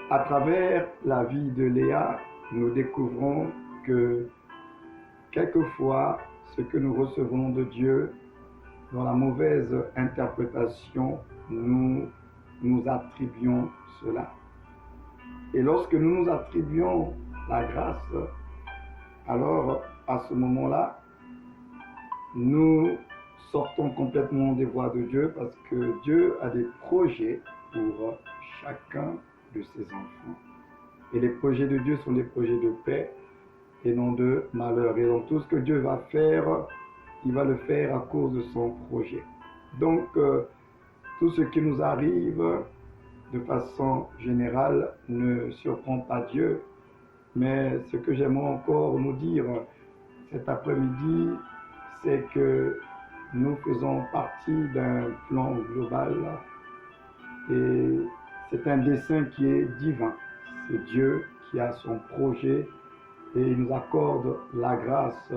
À travers la vie de Léa, nous découvrons que quelquefois, ce que nous recevons de Dieu, dans la mauvaise interprétation, nous attribuons cela. Et lorsque nous nous attribuons la grâce, alors à ce moment-là, nous sortons complètement des voies de Dieu parce que Dieu a des projets pour chacun de ses enfants. Et les projets de Dieu sont des projets de paix et non de malheur. Et donc tout ce que Dieu va faire, il va le faire à cause de son projet. Donc tout ce qui nous arrive de façon générale ne surprend pas Dieu. Mais ce que j'aimerais encore nous dire cet après-midi, c'est que nous faisons partie d'un plan global et c'est un dessein qui est divin. C'est Dieu qui a son projet et il nous accorde la grâce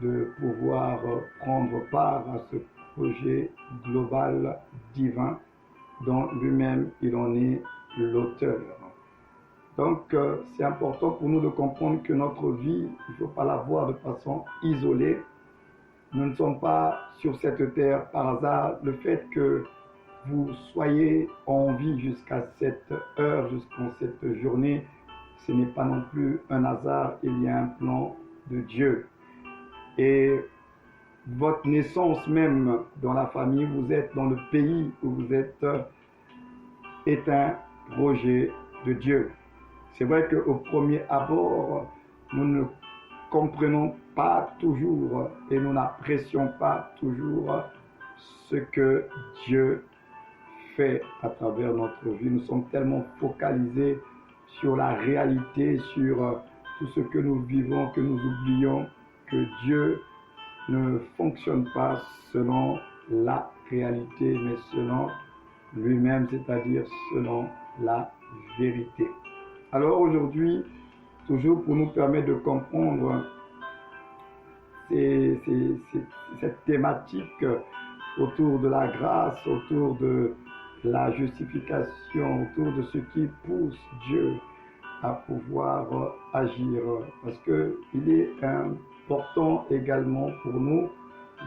de pouvoir prendre part à ce projet global divin dont lui-même il en est l'auteur. Donc c'est important pour nous de comprendre que notre vie, il ne faut pas la voir de façon isolée. Nous ne sommes pas sur cette terre par hasard. Le fait que vous soyez en vie jusqu'à cette heure, jusqu'à cette journée, ce n'est pas non plus un hasard, il y a un plan de Dieu. Et votre naissance même dans la famille, vous êtes dans le pays où vous êtes, est un projet de Dieu. C'est vrai qu'au premier abord, nous ne comprenons pas toujours et nous n'apprécions pas toujours ce que Dieu fait à travers notre vie. Nous sommes tellement focalisés sur la réalité, sur tout ce que nous vivons, que nous oublions que Dieu ne fonctionne pas selon la réalité, mais selon lui-même, c'est-à-dire selon la vérité. Alors aujourd'hui, toujours pour nous permettre de comprendre cette thématique autour de la grâce, autour de la justification, autour de ce qui pousse Dieu à pouvoir agir. Parce qu'il est important également pour nous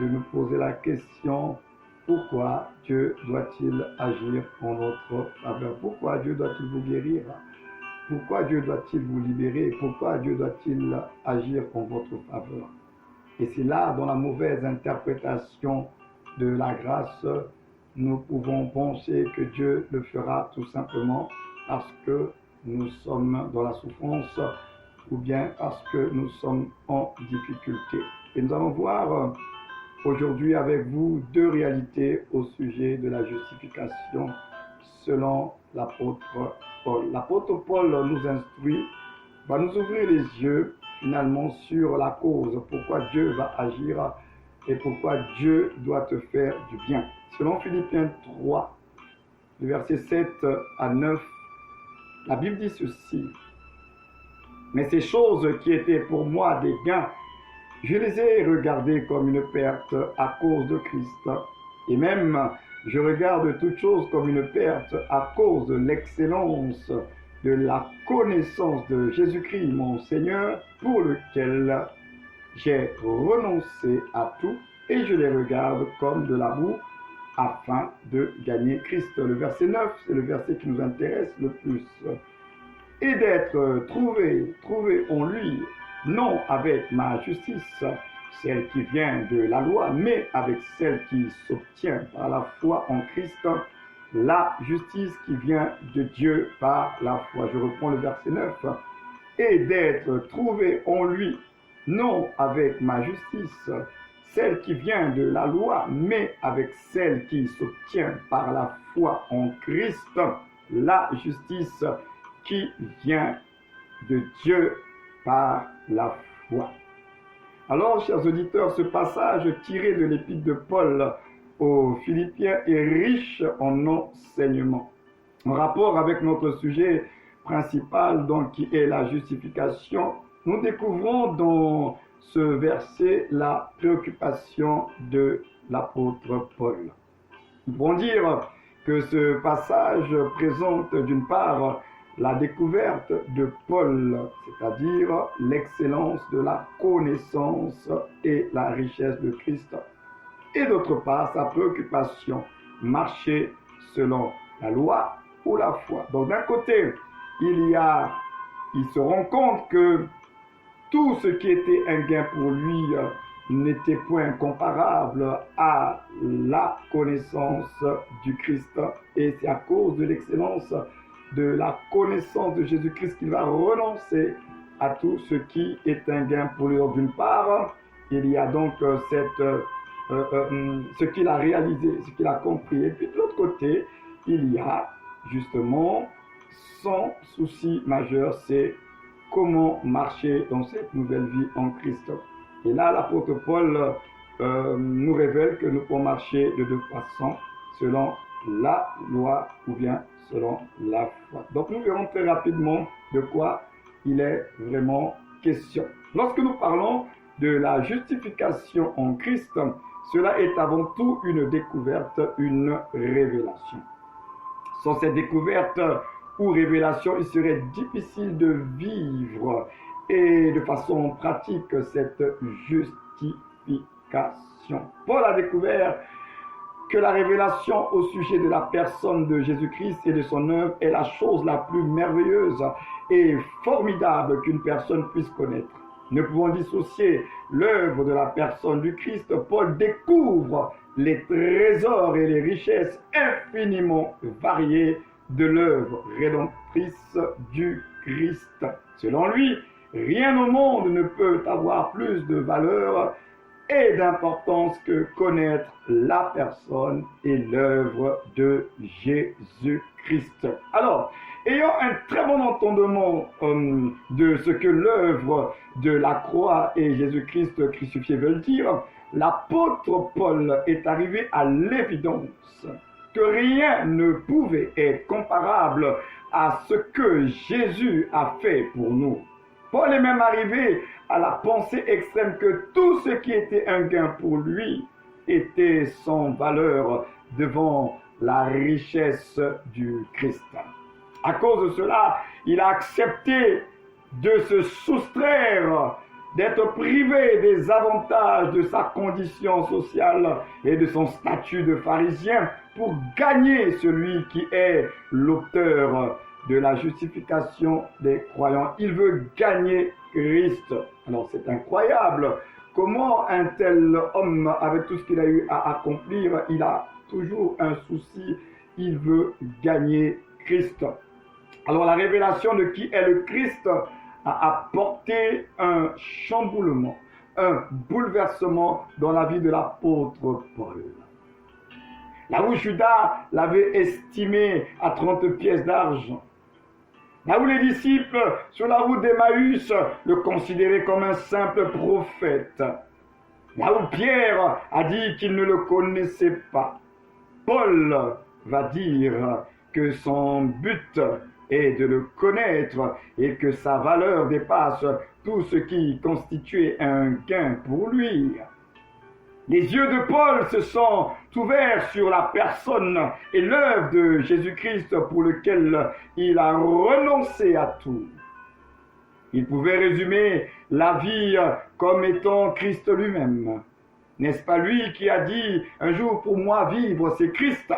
de nous poser la question: pourquoi Dieu doit-il agir en votre faveur? Pourquoi Dieu doit-il vous guérir? Pourquoi Dieu doit-il vous libérer? Pourquoi Dieu doit-il agir en votre faveur? Et c'est là, dans la mauvaise interprétation de la grâce, nous pouvons penser que Dieu le fera tout simplement parce que nous sommes dans la souffrance ou bien parce que nous sommes en difficulté. Et nous allons voir aujourd'hui avec vous deux réalités au sujet de la justification selon l'apôtre Paul. L'apôtre Paul nous instruit, va nous ouvrir les yeux finalement sur la cause, pourquoi Dieu va agir et pourquoi Dieu doit te faire du bien. Selon Philippiens 3, le verset 7 à 9, la Bible dit ceci: mais ces choses qui étaient pour moi des gains, je les ai regardées comme une perte à cause de Christ. Et même, je regarde toutes choses comme une perte à cause de l'excellence de la connaissance de Jésus-Christ, mon Seigneur, pour lequel j'ai renoncé à tout et je les regarde comme de la boue afin de gagner Christ. Le verset 9, c'est le verset qui nous intéresse le plus. Et d'être trouvé en lui, non avec ma justice, celle qui vient de la loi, mais avec celle qui s'obtient par la foi en Christ, la justice qui vient de Dieu par la foi. Je reprends le verset 9. Et d'être trouvé en lui, non avec ma justice, celle qui vient de la loi, mais avec celle qui s'obtient par la foi en Christ, la justice qui vient de Dieu par la foi. Alors, chers auditeurs, ce passage tiré de l'épître de Paul aux Philippiens est riche en enseignements. En rapport avec notre sujet principal, donc, qui est la justification, nous découvrons dans ce verset la préoccupation de l'apôtre Paul. Nous pouvons dire que ce passage présente d'une part la découverte de Paul, c'est-à-dire l'excellence de la connaissance et la richesse de Christ. Et d'autre part, sa préoccupation, marcher selon la loi ou la foi. Donc d'un côté, il se rend compte que tout ce qui était un gain pour lui n'était point comparable à la connaissance du Christ. Et c'est à cause de l'excellence de la connaissance de Jésus-Christ qu'il va renoncer à tout ce qui est un gain pour lui. D'une part, il y a donc ce qu'il a réalisé, ce qu'il a compris. Et puis de l'autre côté, il y a justement son souci majeur, c'est comment marcher dans cette nouvelle vie en Christ. Et là, l'apôtre Paul nous révèle que nous pouvons marcher de deux façons, selon la loi ou bien selon la foi. Donc nous verrons très rapidement de quoi il est vraiment question. Lorsque nous parlons de la justification en Christ, cela est avant tout une découverte, une révélation. Sans cette découverte ou révélation, il serait difficile de vivre et de façon pratique cette justification. Paul a découvert que la révélation au sujet de la personne de Jésus-Christ et de son œuvre est la chose la plus merveilleuse et formidable qu'une personne puisse connaître. Ne pouvant dissocier l'œuvre de la personne du Christ, Paul découvre les trésors et les richesses infiniment variées de l'œuvre rédemptrice du Christ. Selon lui, rien au monde ne peut avoir plus de valeur et d'importance que connaître la personne et l'œuvre de Jésus-Christ. Alors, ayant un très bon entendement de ce que l'œuvre de la croix et Jésus-Christ crucifié veulent dire, l'apôtre Paul est arrivé à l'évidence que rien ne pouvait être comparable à ce que Jésus a fait pour nous. Paul est même arrivé à la pensée extrême que tout ce qui était un gain pour lui était sans valeur devant la richesse du Christ. À cause de cela, il a accepté de se soustraire, d'être privé des avantages de sa condition sociale et de son statut de pharisien pour gagner celui qui est l'auteur de la justification des croyants. Il veut gagner Christ. Alors c'est incroyable. Comment un tel homme, avec tout ce qu'il a eu à accomplir, il a toujours un souci, il veut gagner Christ. Alors la révélation de qui est le Christ a apporté un chamboulement, un bouleversement dans la vie de l'apôtre Paul. Là où Judas l'avait estimé à 30 pièces d'argent, là où les disciples sur la route d'Emmaüs le considéraient comme un simple prophète, là où Pierre a dit qu'il ne le connaissait pas, Paul va dire que son but est de le connaître et que sa valeur dépasse tout ce qui constituait un gain pour lui. Les yeux de Paul se sont ouverts sur la personne et l'œuvre de Jésus-Christ pour lequel il a renoncé à tout. Il pouvait résumer la vie comme étant Christ lui-même. N'est-ce pas lui qui a dit « Un jour pour moi vivre, c'est Christ » ?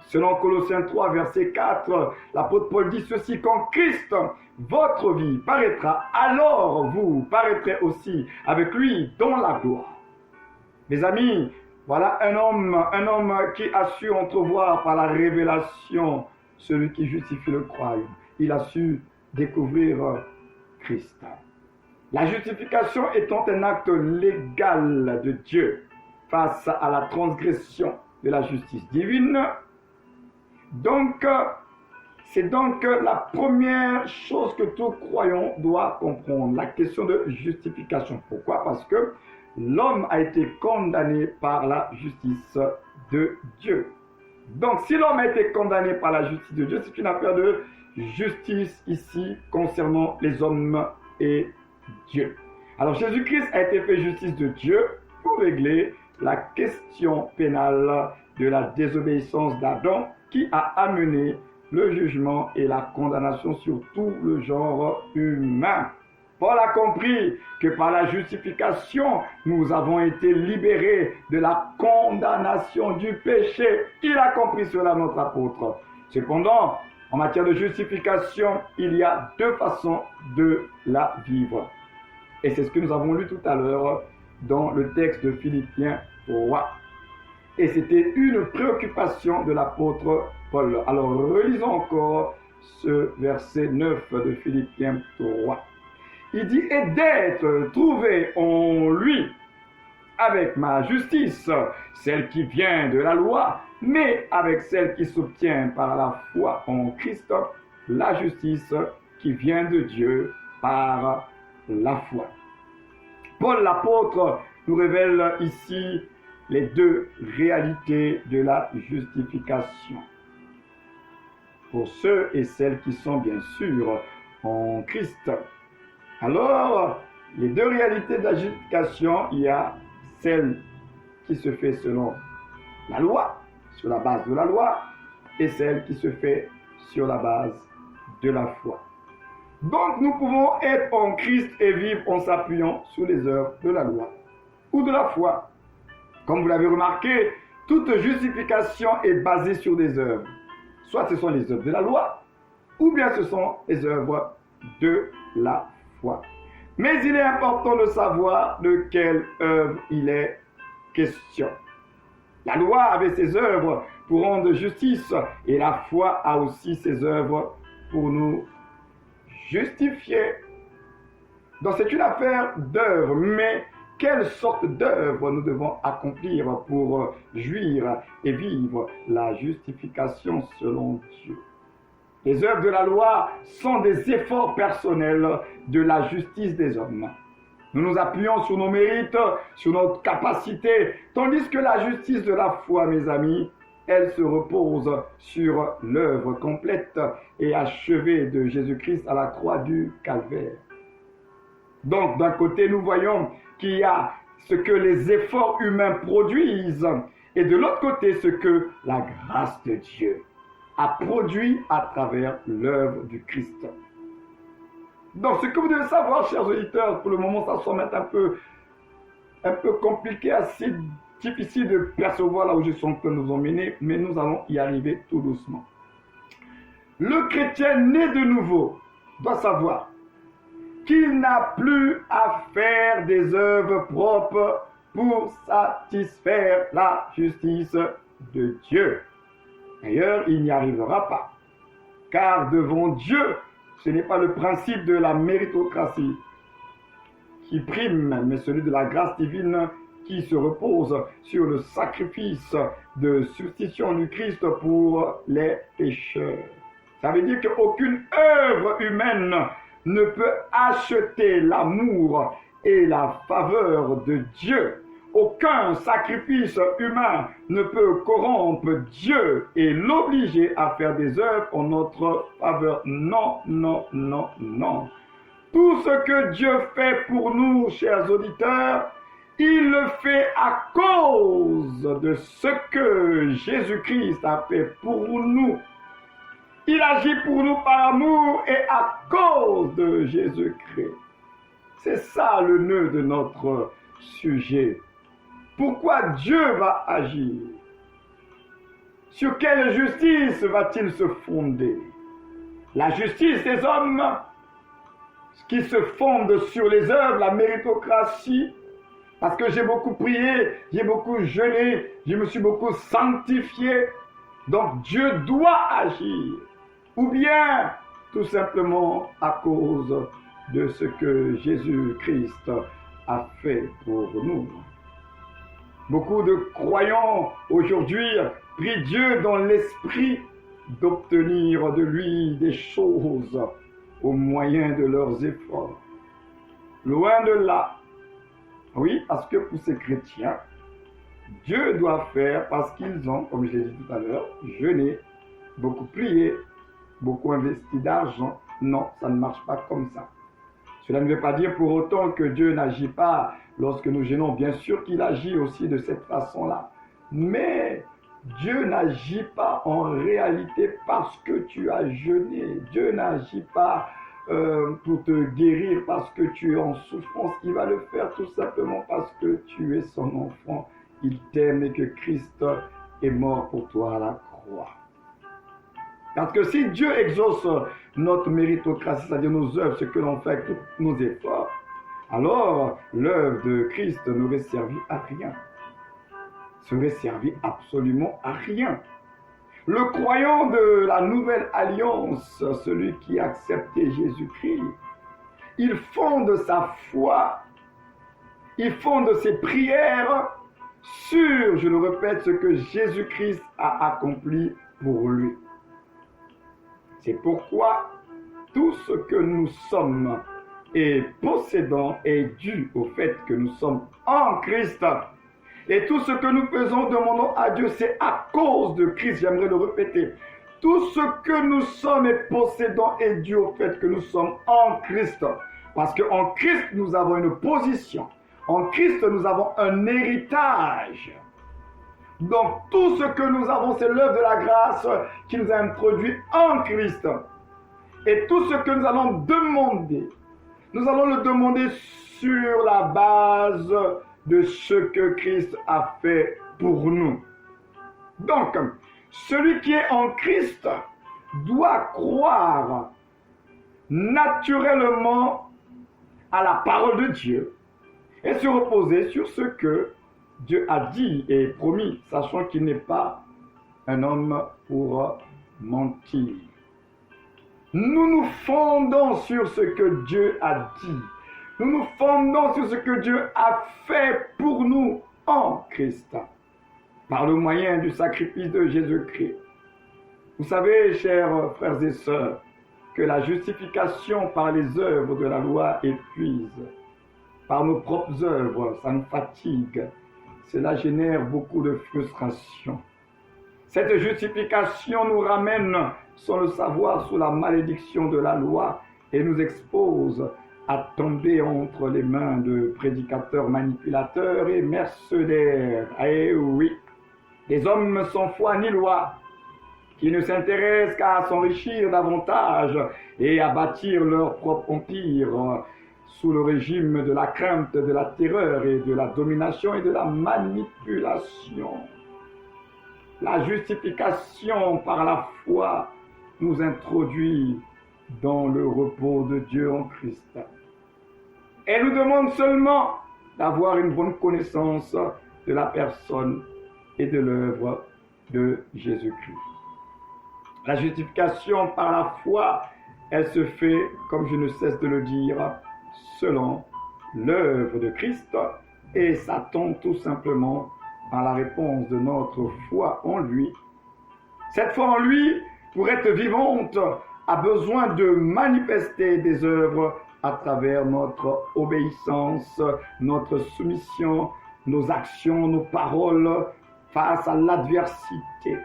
Selon Colossiens 3, verset 4, l'apôtre Paul dit ceci, quand Christ, votre vie, paraîtra, alors vous paraîtrez aussi avec lui dans la gloire. Mes amis, voilà un homme qui a su entrevoir par la révélation celui qui justifie le croyant. Il a su découvrir Christ. La justification étant un acte légal de Dieu face à la transgression de la justice divine, c'est donc la première chose que tout croyant doit comprendre, la question de justification. Pourquoi ? Parce que l'homme a été condamné par la justice de Dieu. Donc si l'homme a été condamné par la justice de Dieu, c'est une affaire de justice ici concernant les hommes et Dieu. Alors Jésus-Christ a été fait justice de Dieu pour régler la question pénale de la désobéissance d'Adam qui a amené le jugement et la condamnation sur tout le genre humain. Paul a compris que par la justification, nous avons été libérés de la condamnation du péché. Il a compris cela, notre apôtre. Cependant, en matière de justification, il y a deux façons de la vivre. Et c'est ce que nous avons lu tout à l'heure dans le texte de Philippiens 3. Et c'était une préoccupation de l'apôtre Paul. Alors relisons encore ce verset 9 de Philippiens 3. Il dit, et d'être trouvé en lui avec ma justice, celle qui vient de la loi, mais avec celle qui s'obtient par la foi en Christ, la justice qui vient de Dieu par la foi. Paul l'apôtre nous révèle ici les deux réalités de la justification. Pour ceux et celles qui sont bien sûr en Christ. Alors, les deux réalités de la justification, il y a celle qui se fait selon la loi, sur la base de la loi, et celle qui se fait sur la base de la foi. Donc, nous pouvons être en Christ et vivre en s'appuyant sur les œuvres de la loi ou de la foi. Comme vous l'avez remarqué, toute justification est basée sur des œuvres. Soit ce sont les œuvres de la loi, ou bien ce sont les œuvres de la foi. Mais il est important de savoir de quelle œuvre il est question. La loi avait ses œuvres pour rendre justice, et la foi a aussi ses œuvres pour nous justifier. Donc c'est une affaire d'œuvre, mais quelle sorte d'œuvre nous devons accomplir pour jouir et vivre la justification selon Dieu? Les œuvres de la loi sont des efforts personnels de la justice des hommes. Nous nous appuyons sur nos mérites, sur notre capacité, tandis que la justice de la foi, mes amis, elle se repose sur l'œuvre complète et achevée de Jésus-Christ à la croix du Calvaire. Donc, d'un côté, nous voyons qu'il y a ce que les efforts humains produisent, et de l'autre côté, ce que la grâce de Dieu a produit à travers l'œuvre du Christ. Donc, ce que vous devez savoir, chers auditeurs, pour le moment, ça semble être un peu compliqué, assez difficile de percevoir là où je suis en train de nous emmener, mais nous allons y arriver tout doucement. Le chrétien né de nouveau doit savoir qu'il n'a plus à faire des œuvres propres pour satisfaire la justice de Dieu. D'ailleurs, il n'y arrivera pas. Car devant Dieu, ce n'est pas le principe de la méritocratie qui prime, mais celui de la grâce divine qui se repose sur le sacrifice de substitution du Christ pour les pécheurs. Ça veut dire qu'aucune œuvre humaine ne peut acheter l'amour et la faveur de Dieu. Aucun sacrifice humain ne peut corrompre Dieu et l'obliger à faire des œuvres en notre faveur. Non, non, non, non. Tout ce que Dieu fait pour nous, chers auditeurs, il le fait à cause de ce que Jésus-Christ a fait pour nous. Il agit pour nous par amour et à cause de Jésus-Christ. C'est ça le nœud de notre sujet. Pourquoi Dieu va agir? Sur quelle justice va-t-il se fonder? La justice des hommes qui se fonde sur les œuvres, la méritocratie, parce que j'ai beaucoup prié, j'ai beaucoup jeûné, je me suis beaucoup sanctifié, donc Dieu doit agir. Ou bien, tout simplement à cause de ce que Jésus-Christ a fait pour nous. Beaucoup de croyants aujourd'hui prient Dieu dans l'esprit d'obtenir de lui des choses au moyen de leurs efforts. Loin de là. Oui, parce que pour ces chrétiens, Dieu doit faire parce qu'ils ont, comme je l'ai dit tout à l'heure, jeûné, beaucoup prié, beaucoup investi d'argent. Non, ça ne marche pas comme ça. Cela ne veut pas dire pour autant que Dieu n'agit pas lorsque nous jeûnons. Bien sûr qu'il agit aussi de cette façon-là. Mais Dieu n'agit pas en réalité parce que tu as jeûné. Dieu n'agit pas pour te guérir parce que tu es en souffrance. Il va le faire tout simplement parce que tu es son enfant. Il t'aime et que Christ est mort pour toi à la croix. Parce que si Dieu exauce notre méritocratie, c'est-à-dire nos œuvres, ce que l'on fait avec tous nos efforts, alors l'œuvre de Christ n'aurait servi à rien. Serait servi absolument à rien. Le croyant de la nouvelle alliance, celui qui a accepté Jésus-Christ, il fonde sa foi, il fonde ses prières sur, je le répète, ce que Jésus-Christ a accompli pour lui. C'est pourquoi tout ce que nous sommes et possédons est dû au fait que nous sommes en Christ. Et tout ce que nous faisons, demandons à Dieu, c'est à cause de Christ, j'aimerais le répéter. Tout ce que nous sommes et possédons est dû au fait que nous sommes en Christ. Parce qu'en Christ, nous avons une position. En Christ, nous avons un héritage. Donc, tout ce que nous avons, c'est l'œuvre de la grâce qui nous a introduits en Christ. Et tout ce que nous allons demander, nous allons le demander sur la base de ce que Christ a fait pour nous. Donc, celui qui est en Christ doit croire naturellement à la parole de Dieu et se reposer sur ce que Dieu a dit et promis, sachant qu'il n'est pas un homme pour mentir. Nous nous fondons sur ce que Dieu a dit. Nous nous fondons sur ce que Dieu a fait pour nous en Christ, par le moyen du sacrifice de Jésus-Christ. Vous savez, chers frères et sœurs, que la justification par les œuvres de la loi épuise. Par nos propres œuvres, ça nous fatigue. Cela génère beaucoup de frustration. Cette justification nous ramène, sans le savoir, sous la malédiction de la loi et nous expose à tomber entre les mains de prédicateurs manipulateurs et mercenaires. Eh oui, des hommes sans foi ni loi, qui ne s'intéressent qu'à s'enrichir davantage et à bâtir leur propre empire sous le régime de la crainte, de la terreur et de la domination et de la manipulation. La justification par la foi nous introduit dans le repos de Dieu en Christ. Elle nous demande seulement d'avoir une bonne connaissance de la personne et de l'œuvre de Jésus-Christ. La justification par la foi, elle se fait, comme je ne cesse de le dire, selon l'œuvre de Christ et ça tombe tout simplement par la réponse de notre foi en lui. Cette foi en lui, pour être vivante, a besoin de manifester des œuvres à travers notre obéissance, notre soumission, nos actions, nos paroles face à l'adversité.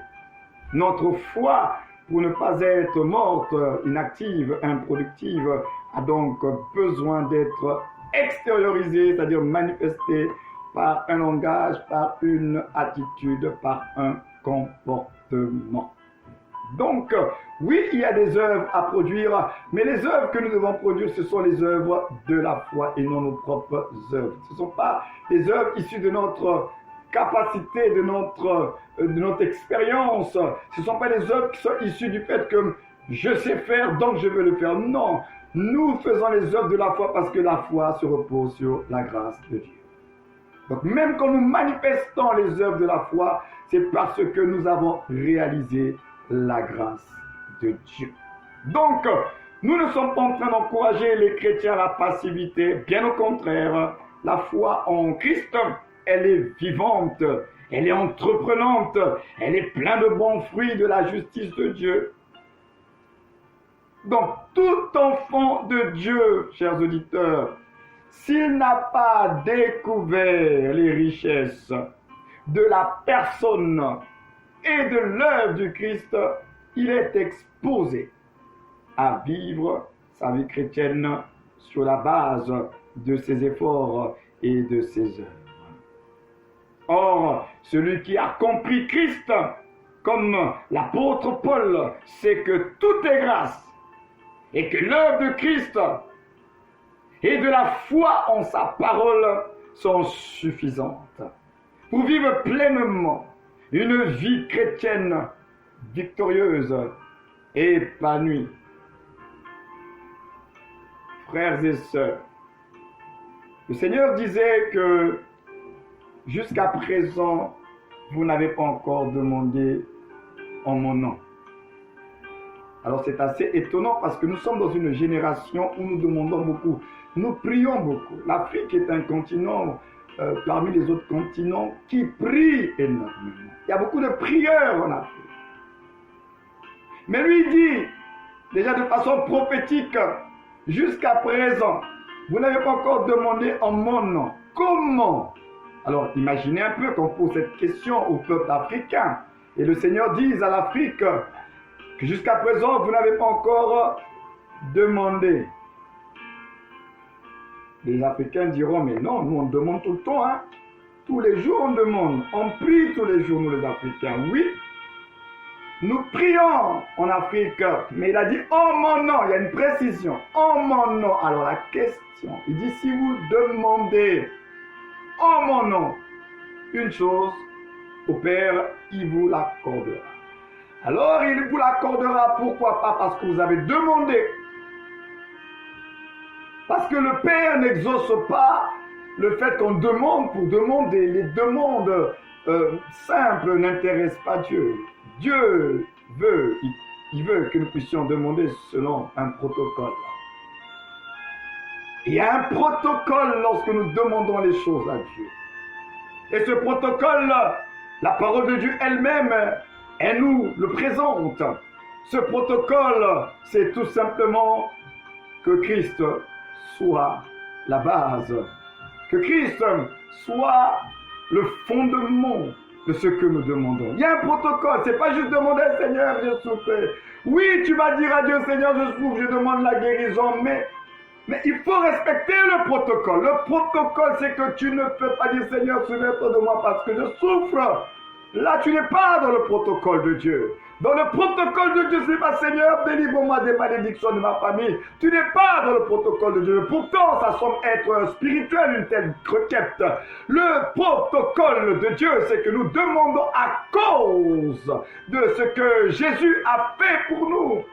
Notre foi, pour ne pas être morte, inactive, improductive, a donc besoin d'être extériorisée, c'est-à-dire manifestée par un langage, par une attitude, par un comportement. Donc, oui, il y a des œuvres à produire, mais les œuvres que nous devons produire, ce sont les œuvres de la foi et non nos propres œuvres. Ce ne sont pas des œuvres issues de notre capacité, de notre expérience. Ce ne sont pas des œuvres qui sont issues du fait que je sais faire, donc je veux le faire. Non, nous faisons les œuvres de la foi parce que la foi se repose sur la grâce de Dieu. Donc même quand nous manifestons les œuvres de la foi, c'est parce que nous avons réalisé la grâce de Dieu. Donc, nous ne sommes pas en train d'encourager les chrétiens à la passivité, bien au contraire, la foi en Christ, elle est vivante, elle est entreprenante, elle est pleine de bons fruits de la justice de Dieu. Donc, tout enfant de Dieu, chers auditeurs, s'il n'a pas découvert les richesses de la personne et de l'œuvre du Christ, il est exposé à vivre sa vie chrétienne sur la base de ses efforts et de ses œuvres. Or, celui qui a compris Christ, comme l'apôtre Paul, sait que tout est grâce et que l'œuvre de Christ et de la foi en sa parole sont suffisantes pour vivre pleinement une vie chrétienne victorieuse et épanouie. Frères et sœurs, le Seigneur disait que jusqu'à présent, vous n'avez pas encore demandé en mon nom. Alors c'est assez étonnant parce que nous sommes dans une génération où nous demandons beaucoup. Nous prions beaucoup. L'Afrique est un continent parmi les autres continents qui prie énormément. Il y a beaucoup de prières en Afrique. Mais lui dit, déjà de façon prophétique, jusqu'à présent, vous n'avez pas encore demandé en mon nom. Comment? Alors imaginez un peu qu'on pose cette question au peuple africain. Et le Seigneur dit à l'Afrique que jusqu'à présent, vous n'avez pas encore demandé. Les Africains diront, mais non, nous on demande tout le temps. Hein? Tous les jours on demande. On prie tous les jours, nous les Africains. Oui, nous prions en Afrique. Mais il a dit, en mon nom, il y a une précision. En mon nom. Alors la question, il dit, si vous demandez en mon nom une chose, au Père, il vous l'accordera. Alors il vous l'accordera, pourquoi pas? Parce que vous avez demandé. Parce que le Père n'exauce pas le fait qu'on demande pour demander. Les demandes simples n'intéressent pas Dieu. Dieu veut, il veut que nous puissions demander selon un protocole. Il y a un protocole lorsque nous demandons les choses à Dieu. Et ce protocole, la parole de Dieu elle-même, elle nous le présente. Ce protocole, c'est tout simplement que Christ soit la base, que Christ soit le fondement de ce que nous demandons. Il y a un protocole, c'est pas juste demander Seigneur, je souffre. Oui, tu vas dire à Dieu Seigneur, je souffre, je demande la guérison, mais il faut respecter le protocole. Le protocole, c'est que tu ne peux pas dire Seigneur, souviens-toi de moi parce que je souffre. Là, tu n'es pas dans le protocole de Dieu. Dans le protocole de Dieu, c'est pas Seigneur, délivre-moi des malédictions de ma famille. Tu n'es pas dans le protocole de Dieu. Pourtant, ça semble être spirituel, une telle requête. Le protocole de Dieu, c'est que nous demandons à cause de ce que Jésus a fait pour nous.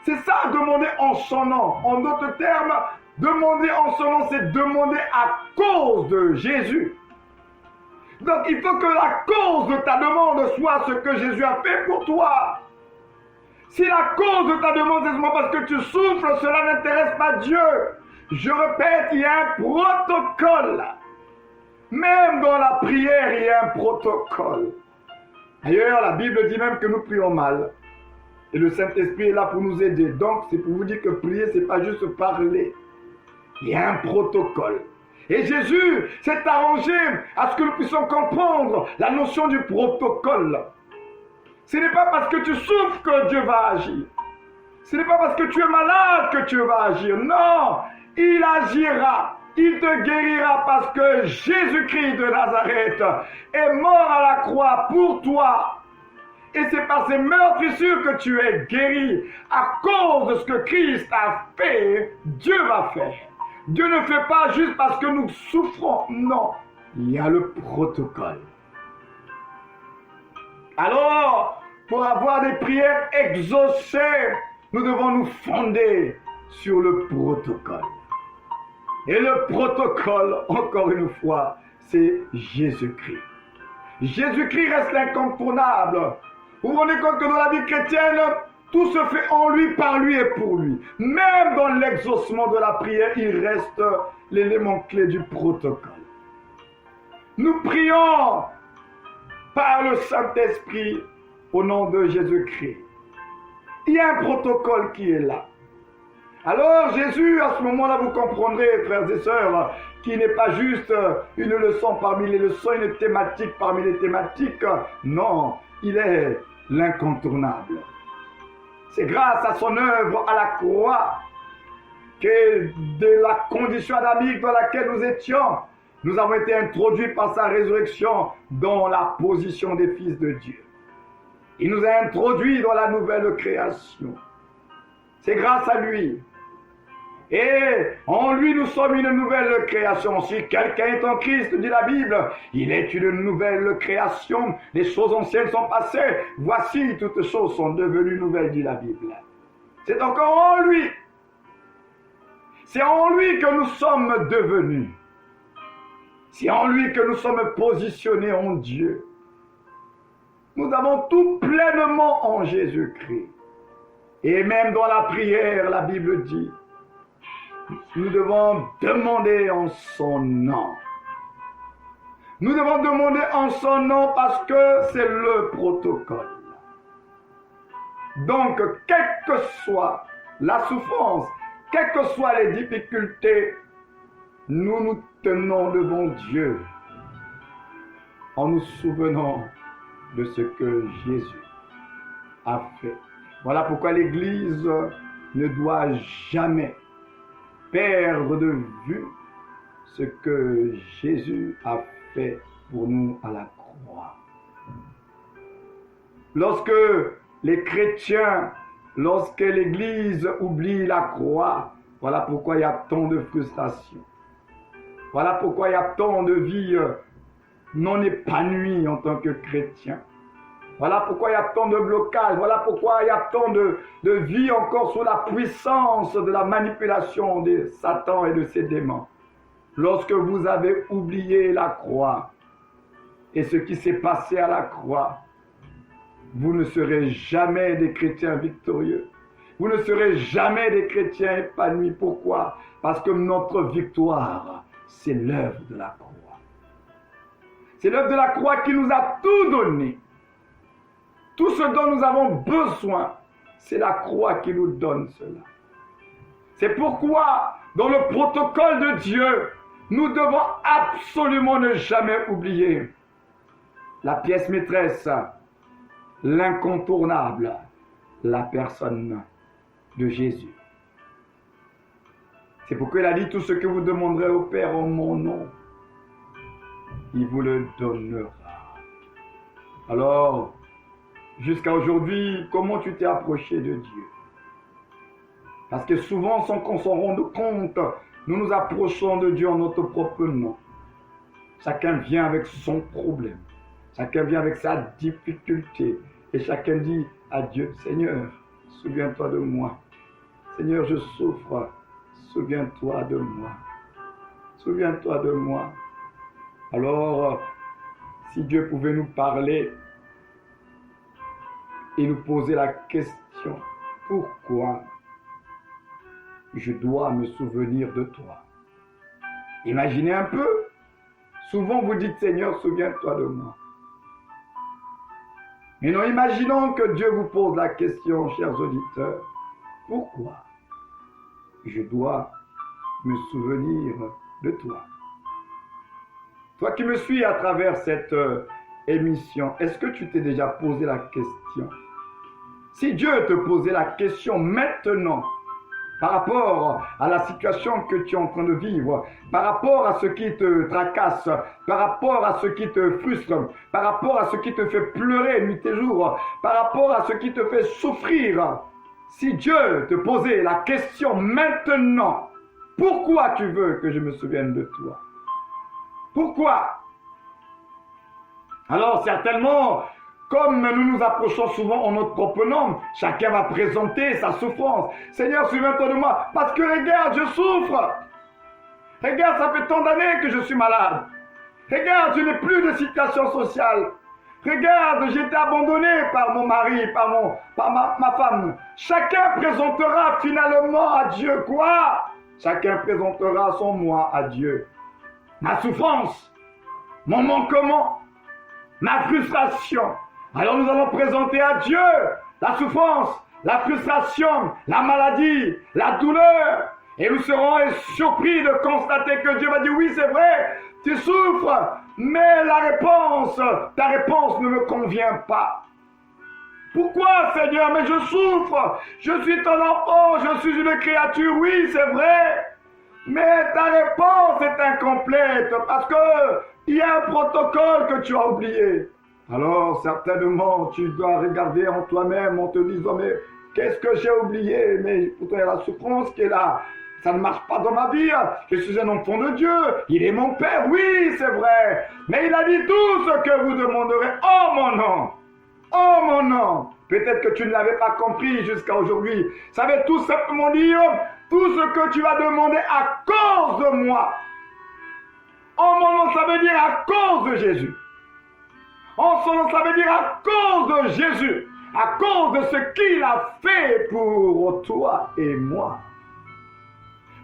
C'est ça, demander en son nom. En d'autres termes, demander en son nom, c'est demander à cause de Jésus. Donc il faut que la cause de ta demande soit ce que Jésus a fait pour toi. Si la cause de ta demande c'est seulement parce que tu souffres, cela n'intéresse pas Dieu. Je répète, il y a un protocole. Même dans la prière, il y a un protocole. D'ailleurs, la Bible dit même que nous prions mal. Et le Saint-Esprit est là pour nous aider. Donc, c'est pour vous dire que prier, ce n'est pas juste parler. Il y a un protocole. Et Jésus s'est arrangé à ce que nous puissions comprendre la notion du protocole. Ce n'est pas parce que tu souffres que Dieu va agir. Ce n'est pas parce que tu es malade que Dieu va agir. Non, il agira. Il te guérira parce que Jésus-Christ de Nazareth est mort à la croix pour toi. Et c'est par ces meurtrissures que tu es guéri. À cause de ce que Christ a fait, Dieu va faire. Dieu ne fait pas juste parce que nous souffrons. Non, il y a le protocole. Alors, pour avoir des prières exaucées, nous devons nous fonder sur le protocole. Et le protocole, encore une fois, c'est Jésus-Christ. Jésus-Christ reste l'incontournable. Vous vous rendez compte que dans la vie chrétienne, tout se fait en lui, par lui et pour lui. Même dans l'exaucement de la prière, il reste l'élément clé du protocole. Nous prions par le Saint-Esprit au nom de Jésus-Christ. Il y a un protocole qui est là. Alors Jésus, à ce moment-là, vous comprendrez, frères et sœurs, qu'il n'est pas juste une leçon parmi les leçons, une thématique parmi les thématiques. Non, il est l'incontournable. C'est grâce à son œuvre à la croix que de la condition adamique dans laquelle nous étions, Nous avons été introduits par sa résurrection dans la position des fils de Dieu. Il nous a introduits dans la nouvelle création. C'est grâce à lui. Et en lui, nous sommes une nouvelle création. Si quelqu'un est en Christ, dit la Bible, il est une nouvelle création. Les choses anciennes sont passées. Voici, toutes choses sont devenues nouvelles, dit la Bible. C'est encore en lui. C'est en lui que nous sommes devenus. C'est en lui que nous sommes positionnés en Dieu. Nous avons tout pleinement en Jésus-Christ. Et même dans la prière, la Bible dit, nous devons demander en son nom. Nous devons demander en son nom parce que c'est le protocole. Donc, quelle que soit la souffrance, quelles que soient les difficultés, nous nous tenons devant Dieu en nous souvenant de ce que Jésus a fait. Voilà pourquoi l'Église ne doit jamais perdre de vue ce que Jésus a fait pour nous à la croix. Lorsque les chrétiens, lorsque l'Église oublie la croix, voilà pourquoi il y a tant de frustration. Voilà pourquoi il y a tant de vies non épanouies en tant que chrétien. Voilà pourquoi il y a tant de blocages. Voilà pourquoi il y a tant de vies encore sous la puissance de la manipulation de Satan et de ses démons. Lorsque vous avez oublié la croix et ce qui s'est passé à la croix, vous ne serez jamais des chrétiens victorieux. Vous ne serez jamais des chrétiens épanouis. Pourquoi? Parce que notre victoire, c'est l'œuvre de la croix. C'est l'œuvre de la croix qui nous a tout donné. Tout ce dont nous avons besoin, c'est la croix qui nous donne cela. C'est pourquoi, dans le protocole de Dieu, nous devons absolument ne jamais oublier la pièce maîtresse, l'incontournable, la personne de Jésus. C'est pourquoi il a dit, tout ce que vous demanderez au Père en mon nom, il vous le donnera. Alors, jusqu'à aujourd'hui, comment tu t'es approché de Dieu? Parce que souvent, sans qu'on s'en rende compte, nous nous approchons de Dieu en notre propre nom. Chacun vient avec son problème. Chacun vient avec sa difficulté. Et chacun dit à Dieu, Seigneur, souviens-toi de moi. Seigneur, je souffre. Souviens-toi de moi. Souviens-toi de moi. Alors, si Dieu pouvait nous parler et nous poser la question, pourquoi je dois me souvenir de toi? Imaginez un peu. Souvent vous dites, Seigneur, souviens-toi de moi. Mais non, imaginons que Dieu vous pose la question, chers auditeurs, pourquoi je dois me souvenir de toi? Toi qui me suis à travers cette émission, est-ce que tu t'es déjà posé la question? Si Dieu te posait la question maintenant, par rapport à la situation que tu es en train de vivre, par rapport à ce qui te tracasse, par rapport à ce qui te frustre, par rapport à ce qui te fait pleurer nuit et jour, par rapport à ce qui te fait souffrir, si Dieu te posait la question maintenant, pourquoi tu veux que je me souvienne de toi? Pourquoi? Alors certainement, comme nous nous approchons souvent en notre propre nom, chacun va présenter sa souffrance. Seigneur, souviens-toi de moi, parce que regarde, je souffre. Regarde, ça fait tant d'années que je suis malade. Regarde, je n'ai plus de situation sociale. Regarde, j'ai été abandonné par mon mari, par ma femme. Chacun présentera finalement à Dieu quoi? Chacun présentera son moi à Dieu. Ma souffrance, mon manquement, ma frustration. Alors nous allons présenter à Dieu la souffrance, la frustration, la maladie, la douleur. Et nous serons surpris de constater que Dieu va dire, oui c'est vrai, tu souffres, mais ta réponse ne me convient pas. Pourquoi Seigneur? Mais je souffre, je suis ton enfant, je suis une créature, oui c'est vrai. Mais ta réponse est incomplète parce qu'il y a un protocole que tu as oublié. Alors certainement tu dois regarder en toi-même en te disant mais qu'est-ce que j'ai oublié? Mais pourtant il y a la souffrance qui est là. Ça ne marche pas dans ma vie. Je suis un enfant de Dieu. Il est mon Père. Oui, c'est vrai. Mais il a dit tout ce que vous demanderez en mon nom. En mon nom. Peut-être que tu ne l'avais pas compris jusqu'à aujourd'hui. Ça veut tout simplement dire tout ce que tu vas demander à cause de moi. En mon nom, ça veut dire à cause de Jésus. En son nom, ça veut dire à cause de Jésus. À cause de ce qu'il a fait pour toi et moi.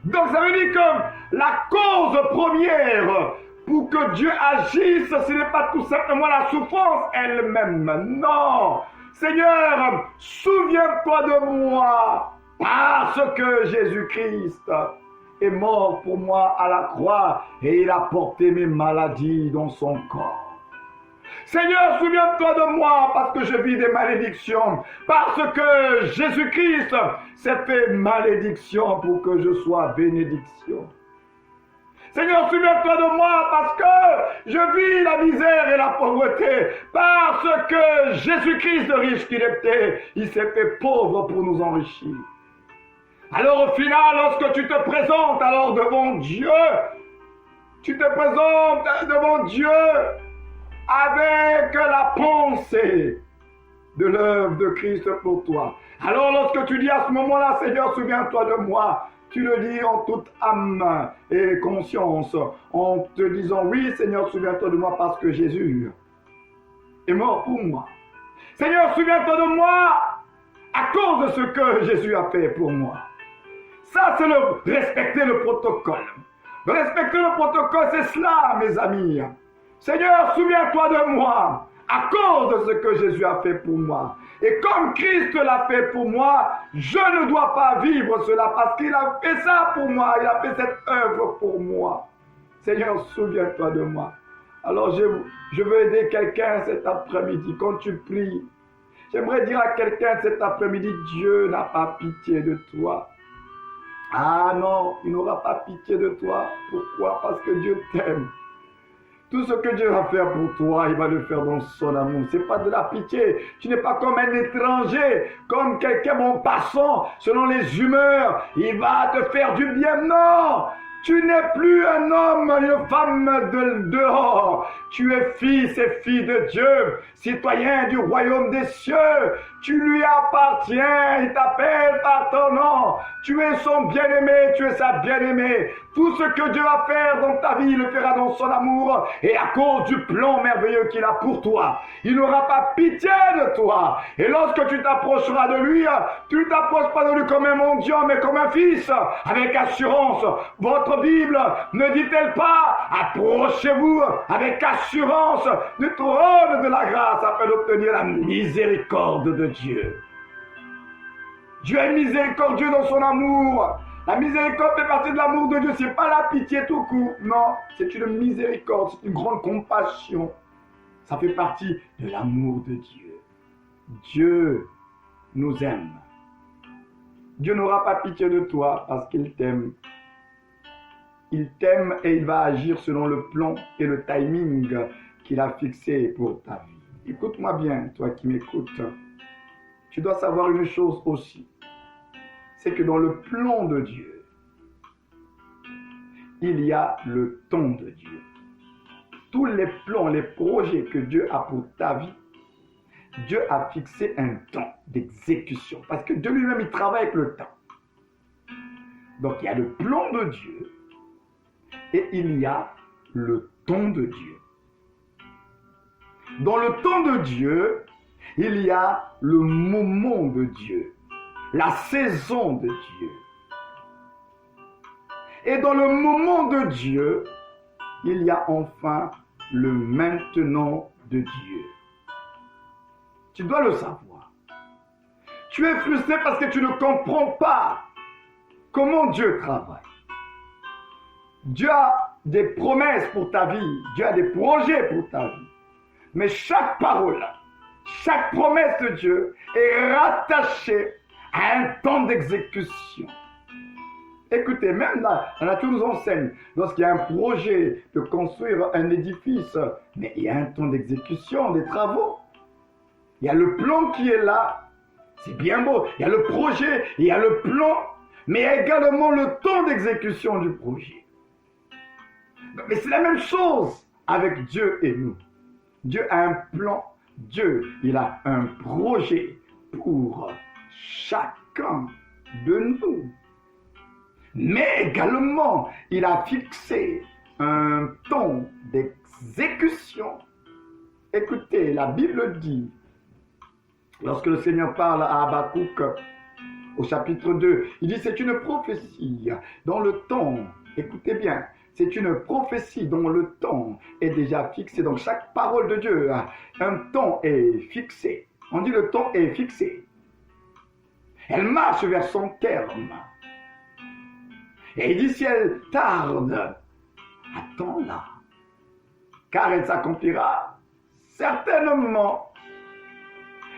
Donc ça veut dire que la cause première pour que Dieu agisse, ce n'est pas tout simplement la souffrance elle-même. Non. Seigneur, souviens-toi de moi parce que Jésus-Christ est mort pour moi à la croix et il a porté mes maladies dans son corps. Seigneur, souviens-toi de moi parce que je vis des malédictions, parce que Jésus-Christ s'est fait malédiction pour que je sois bénédiction. Seigneur, souviens-toi de moi parce que je vis la misère et la pauvreté, parce que Jésus-Christ, le riche qu'il était, il s'est fait pauvre pour nous enrichir. Alors au final, lorsque tu te présentes alors devant Dieu, tu te présentes devant Dieu avec la pensée de l'œuvre de Christ pour toi. Alors lorsque tu dis à ce moment-là, Seigneur, souviens-toi de moi, tu le dis en toute âme et conscience, en te disant, oui Seigneur, souviens-toi de moi parce que Jésus est mort pour moi. Seigneur, souviens-toi de moi à cause de ce que Jésus a fait pour moi. Ça, c'est respecter le protocole. Respecter le protocole, c'est cela, mes amis. Seigneur, souviens-toi de moi à cause de ce que Jésus a fait pour moi. Et comme Christ l'a fait pour moi, je ne dois pas vivre cela parce qu'il a fait ça pour moi. Il a fait cette œuvre pour moi. Seigneur, souviens-toi de moi. Alors je veux aider quelqu'un cet après-midi. Quand tu pries, j'aimerais dire à quelqu'un cet après-midi, Dieu n'a pas pitié de toi. Ah non, il n'aura pas pitié de toi. Pourquoi? Parce que Dieu t'aime. Tout ce que Dieu va faire pour toi, il va le faire dans son amour. Ce n'est pas de la pitié. Tu n'es pas comme un étranger, comme quelqu'un en passant, selon les humeurs. Il va te faire du bien. Non! Tu n'es plus un homme, une femme de dehors. Tu es fils et fille de Dieu, citoyen du royaume des cieux. Tu lui appartiens, il t'appelle par ton nom. Tu es son bien-aimé, tu es sa bien-aimée. Tout ce que Dieu va faire dans ta vie, il le fera dans son amour et à cause du plan merveilleux qu'il a pour toi. Il n'aura pas pitié de toi. Et lorsque tu t'approcheras de lui, tu ne t'approches pas de lui comme un mendiant, mais comme un fils, avec assurance. Votre Bible ne dit-elle pas, approchez-vous avec assurance du trône de la grâce afin d'obtenir la miséricorde de Dieu. Dieu est miséricordieux dans son amour. La miséricorde fait partie de l'amour de Dieu. Ce n'est pas la pitié tout court. Non, c'est une miséricorde, c'est une grande compassion. Ça fait partie de l'amour de Dieu. Dieu nous aime. Dieu n'aura pas pitié de toi parce qu'il t'aime. Il t'aime et il va agir selon le plan et le timing qu'il a fixé pour ta vie. Écoute-moi bien, toi qui m'écoutes. Tu dois savoir une chose aussi. C'est que dans le plan de Dieu, il y a le temps de Dieu. Tous les plans, les projets que Dieu a pour ta vie, Dieu a fixé un temps d'exécution. Parce que Dieu lui-même, il travaille avec le temps. Donc, il y a le plan de Dieu et il y a le temps de Dieu. Dans le temps de Dieu, il y a le moment de Dieu, la saison de Dieu. Et dans le moment de Dieu, il y a enfin le maintenant de Dieu. Tu dois le savoir. Tu es frustré parce que tu ne comprends pas comment Dieu travaille. Dieu a des promesses pour ta vie. Dieu a des projets pour ta vie. Mais chaque parole, chaque promesse de Dieu est rattachée à un temps d'exécution. Écoutez, même là, la nature nous enseigne, lorsqu'il y a un projet de construire un édifice, mais il y a un temps d'exécution des travaux. Il y a le plan qui est là, c'est bien beau. Il y a le projet, il y a le plan, mais il y a également le temps d'exécution du projet. Mais c'est la même chose avec Dieu et nous. Dieu a un plan, Dieu, il a un projet pour chacun de nous. Mais également, il a fixé un temps d'exécution. Écoutez, la Bible dit, lorsque le Seigneur parle à Habakkuk au chapitre 2, il dit c'est une prophétie dont le temps, écoutez bien, c'est une prophétie dont le temps est déjà fixé. Donc chaque parole de Dieu, un temps est fixé. On dit le temps est fixé. Elle marche vers son terme. Et il dit si elle tarde, attends-la, car elle s'accomplira certainement.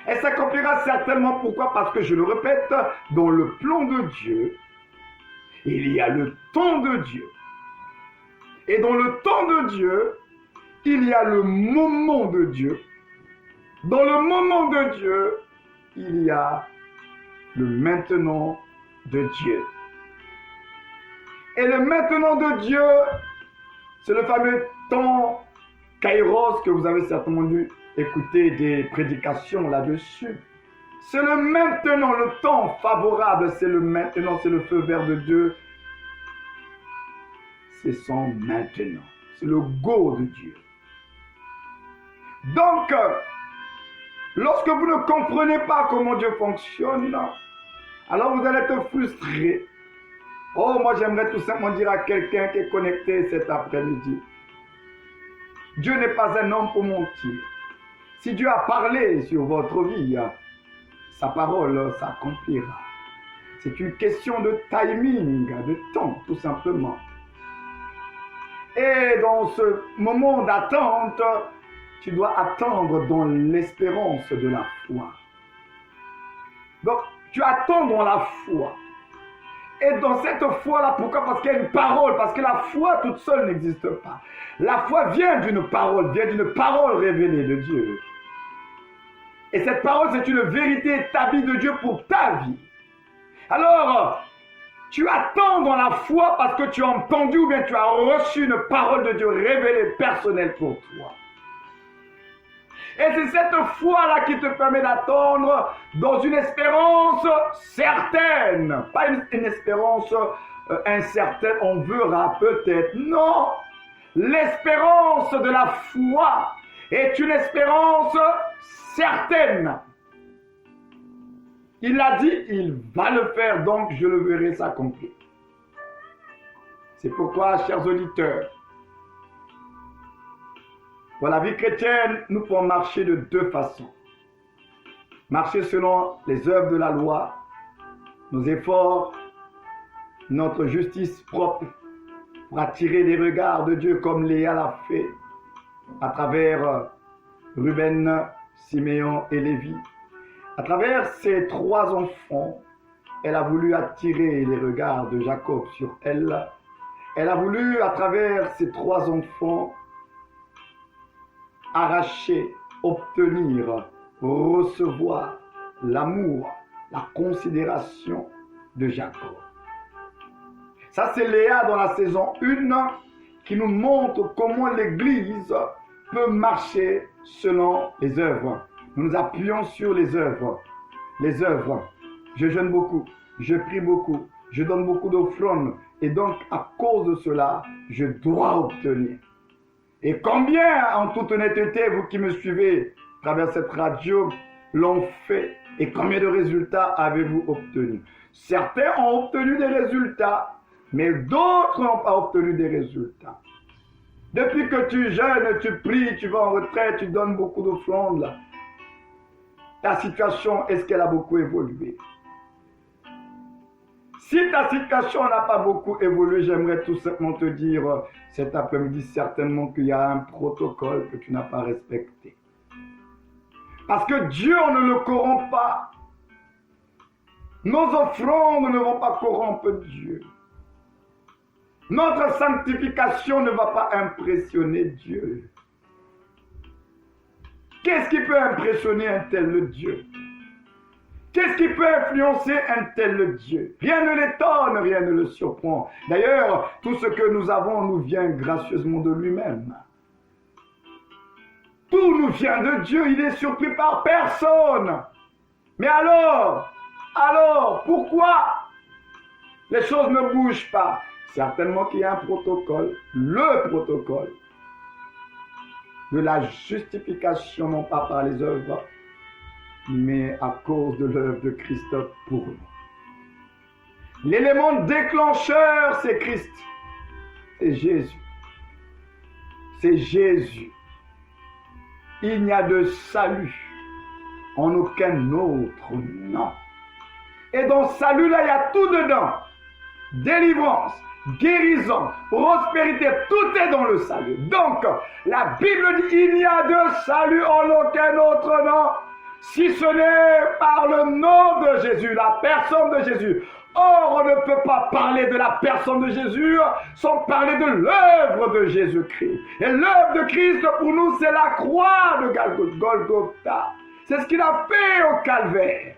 Elle s'accomplira certainement, pourquoi? Parce que, je le répète, dans le plan de Dieu, il y a le temps de Dieu. Et dans le temps de Dieu, il y a le moment de Dieu. Dans le moment de Dieu, il y a le maintenant de Dieu. Et le maintenant de Dieu, c'est le fameux temps Kairos que vous avez certainement dû écouter des prédications là-dessus. C'est le maintenant, le temps favorable, c'est le maintenant, c'est le feu vert de Dieu. C'est son maintenant, c'est le go de Dieu. Donc, lorsque vous ne comprenez pas comment Dieu fonctionne, alors vous allez être frustré. Oh, moi j'aimerais tout simplement dire à quelqu'un qui est connecté cet après-midi, Dieu n'est pas un homme pour mentir. Si Dieu a parlé sur votre vie, sa parole s'accomplira. C'est une question de timing, de temps, tout simplement. Et dans ce moment d'attente, tu dois attendre dans l'espérance de la foi. Donc, tu attends dans la foi. Et dans cette foi-là, pourquoi? Parce qu'il y a une parole, parce que la foi toute seule n'existe pas. La foi vient d'une parole révélée de Dieu. Et cette parole, c'est une vérité établie de Dieu pour ta vie. Alors, tu attends dans la foi parce que tu as entendu ou bien tu as reçu une parole de Dieu révélée personnelle pour toi. Et c'est cette foi-là qui te permet d'attendre dans une espérance certaine. Pas une espérance incertaine, on verra peut-être. Non, l'espérance de la foi est une espérance certaine. Il a dit, il va le faire, donc je le verrai s'accomplir. C'est pourquoi, chers auditeurs, dans la vie chrétienne, nous pouvons marcher de deux façons. Marcher selon les œuvres de la loi, nos efforts, notre justice propre pour attirer les regards de Dieu comme Léa l'a fait à travers Ruben, Siméon et Lévi. À travers ces trois enfants, elle a voulu attirer les regards de Jacob sur elle. Elle a voulu, à travers ces trois enfants, arracher, obtenir, recevoir l'amour, la considération de Jacob. Ça, c'est Léa dans la saison 1 qui nous montre comment l'Église peut marcher selon les œuvres. Nous nous appuyons sur les œuvres. Les œuvres. Je jeûne beaucoup, je prie beaucoup, je donne beaucoup d'offrandes. Et donc, à cause de cela, je dois obtenir. Et combien, en toute honnêteté, vous qui me suivez à travers cette radio, l'ont fait? Et combien de résultats avez-vous obtenu? Certains ont obtenu des résultats, mais d'autres n'ont pas obtenu des résultats. Depuis que tu jeûnes, tu pries, tu vas en retraite, tu donnes beaucoup d'offrandes, ta situation, est-ce qu'elle a beaucoup évolué? Si ta situation n'a pas beaucoup évolué, j'aimerais tout simplement te dire cet après-midi certainement qu'il y a un protocole que tu n'as pas respecté. Parce que Dieu, on ne le corrompt pas. Nos offrandes ne vont pas corrompre Dieu. Notre sanctification ne va pas impressionner Dieu. Qu'est-ce qui peut impressionner un tel Dieu? Qu'est-ce qui peut influencer un tel Dieu? Rien ne l'étonne, rien ne le surprend. D'ailleurs, tout ce que nous avons nous vient gracieusement de lui-même. Tout nous vient de Dieu, il est surpris par personne. Mais alors, pourquoi les choses ne bougent pas? Certainement qu'il y a un protocole, le protocole de la justification, non pas par les œuvres, mais à cause de l'œuvre de Christ pour nous. L'élément déclencheur, c'est Christ. C'est Jésus. C'est Jésus. Il n'y a de salut en aucun autre nom. Et dans ce salut-là, il y a tout dedans. Délivrance, guérison, prospérité, tout est dans le salut. Donc, la Bible dit, il n'y a de salut en aucun autre nom, si ce n'est par le nom de Jésus, la personne de Jésus. Or, on ne peut pas parler de la personne de Jésus sans parler de l'œuvre de Jésus-Christ. Et l'œuvre de Christ, pour nous, c'est la croix de Golgotha. C'est ce qu'il a fait au calvaire.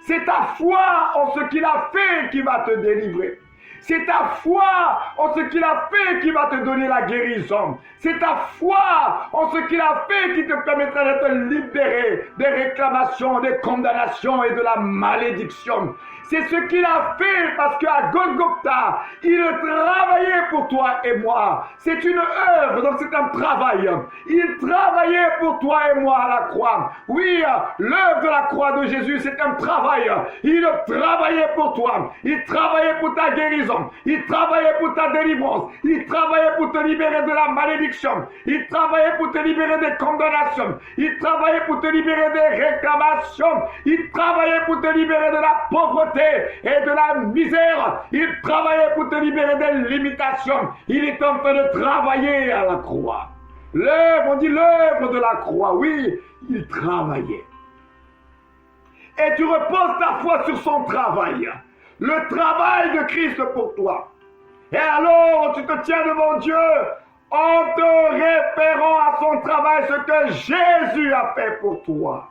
C'est ta foi en ce qu'il a fait qui va te délivrer. C'est ta foi en ce qu'il a fait qui va te donner la guérison. C'est ta foi en ce qu'il a fait qui te permettra d'être libéré des réclamations, des condamnations et de la malédiction. C'est ce qu'il a fait parce qu'à Golgotha, il travaillait pour toi et moi. C'est une œuvre, donc c'est un travail. Il travaillait pour toi et moi à la croix. Oui, l'œuvre de la croix de Jésus, c'est un travail. Il travaillait pour toi. Il travaillait pour ta guérison. Il travaillait pour ta délivrance. Il travaillait pour te libérer de la malédiction. Il travaillait pour te libérer des condamnations. Il travaillait pour te libérer des réclamations. Il travaillait pour te libérer de la pauvreté et de la misère. Il travaillait pour te libérer des limitations. Il est en train de travailler à la croix. L'œuvre, on dit l'œuvre de la croix. Oui, il travaillait. Et tu reposes ta foi sur son travail. Le travail de Christ pour toi. Et alors, tu te tiens devant Dieu en te référant à son travail, ce que Jésus a fait pour toi.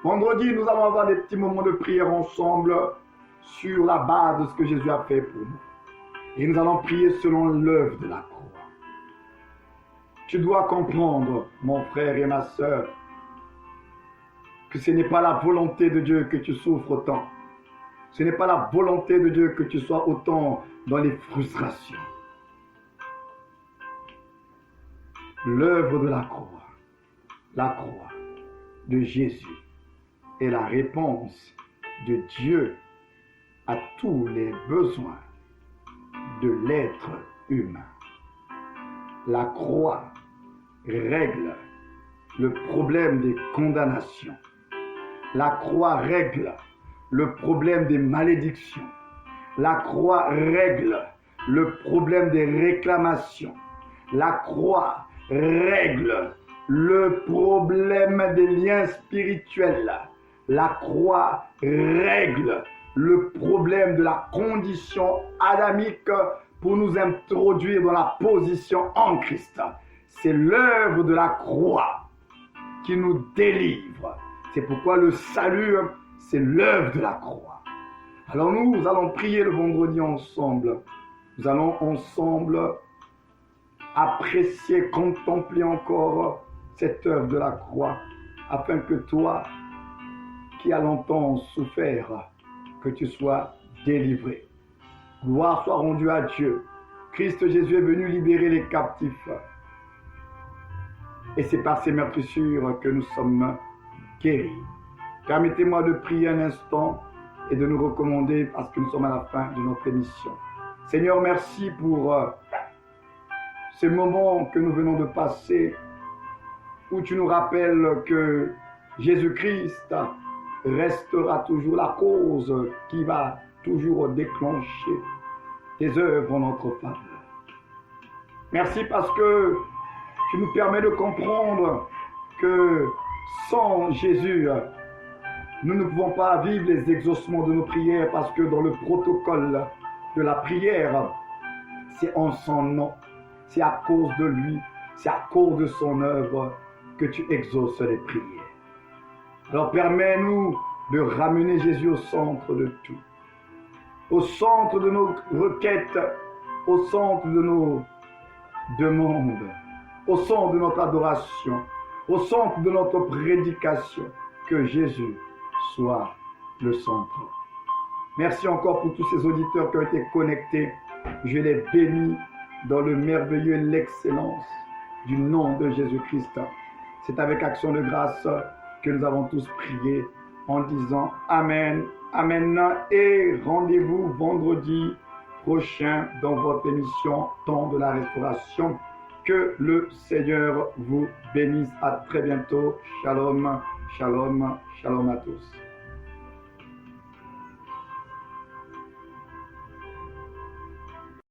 Vendredi, nous allons avoir des petits moments de prière ensemble sur la base de ce que Jésus a fait pour nous. Et nous allons prier selon l'œuvre de la croix. Tu dois comprendre, mon frère et ma sœur, que ce n'est pas la volonté de Dieu que tu souffres autant. Ce n'est pas la volonté de Dieu que tu sois autant dans les frustrations. L'œuvre de la croix de Jésus, est la réponse de Dieu à tous les besoins de l'être humain. La croix règle le problème des condamnations. La croix règle le problème des malédictions. La croix règle le problème des réclamations. La croix règle le problème des liens spirituels. La croix règle le problème de la condition adamique pour nous introduire dans la position en Christ. C'est l'œuvre de la croix qui nous délivre. C'est pourquoi le salut, c'est l'œuvre de la croix. Alors nous allons prier le vendredi ensemble. Nous allons ensemble apprécier, contempler encore cette œuvre de la croix, afin que toi, qui as longtemps souffert, que tu sois délivré. Gloire soit rendue à Dieu. Christ Jésus est venu libérer les captifs. Et c'est par ces meurtrissures que nous sommes guéris. Permettez-moi de prier un instant et de nous recommander parce que nous sommes à la fin de notre émission. Seigneur, merci pour ces moments que nous venons de passer où tu nous rappelles que Jésus-Christ restera toujours la cause qui va toujours déclencher tes œuvres en notre faveur. Merci parce que tu nous permets de comprendre que sans Jésus, Nous ne pouvons pas vivre les exaucements de nos prières parce que dans le protocole de la prière, c'est en son nom, c'est à cause de lui, c'est à cause de son œuvre que tu exauces les prières. Alors permets-nous de ramener Jésus au centre de tout, au centre de nos requêtes, au centre de nos demandes, au centre de notre adoration, au centre de notre prédication, que Jésus soit le centre. Merci encore pour tous ces auditeurs qui ont été connectés. Je les bénis dans le merveilleux et l'excellence du nom de Jésus-Christ. C'est avec action de grâce que nous avons tous prié en disant Amen, Amen. Et rendez-vous vendredi prochain dans votre émission Temps de la Restauration. Que le Seigneur vous bénisse. À très bientôt. Shalom, shalom, shalom à tous.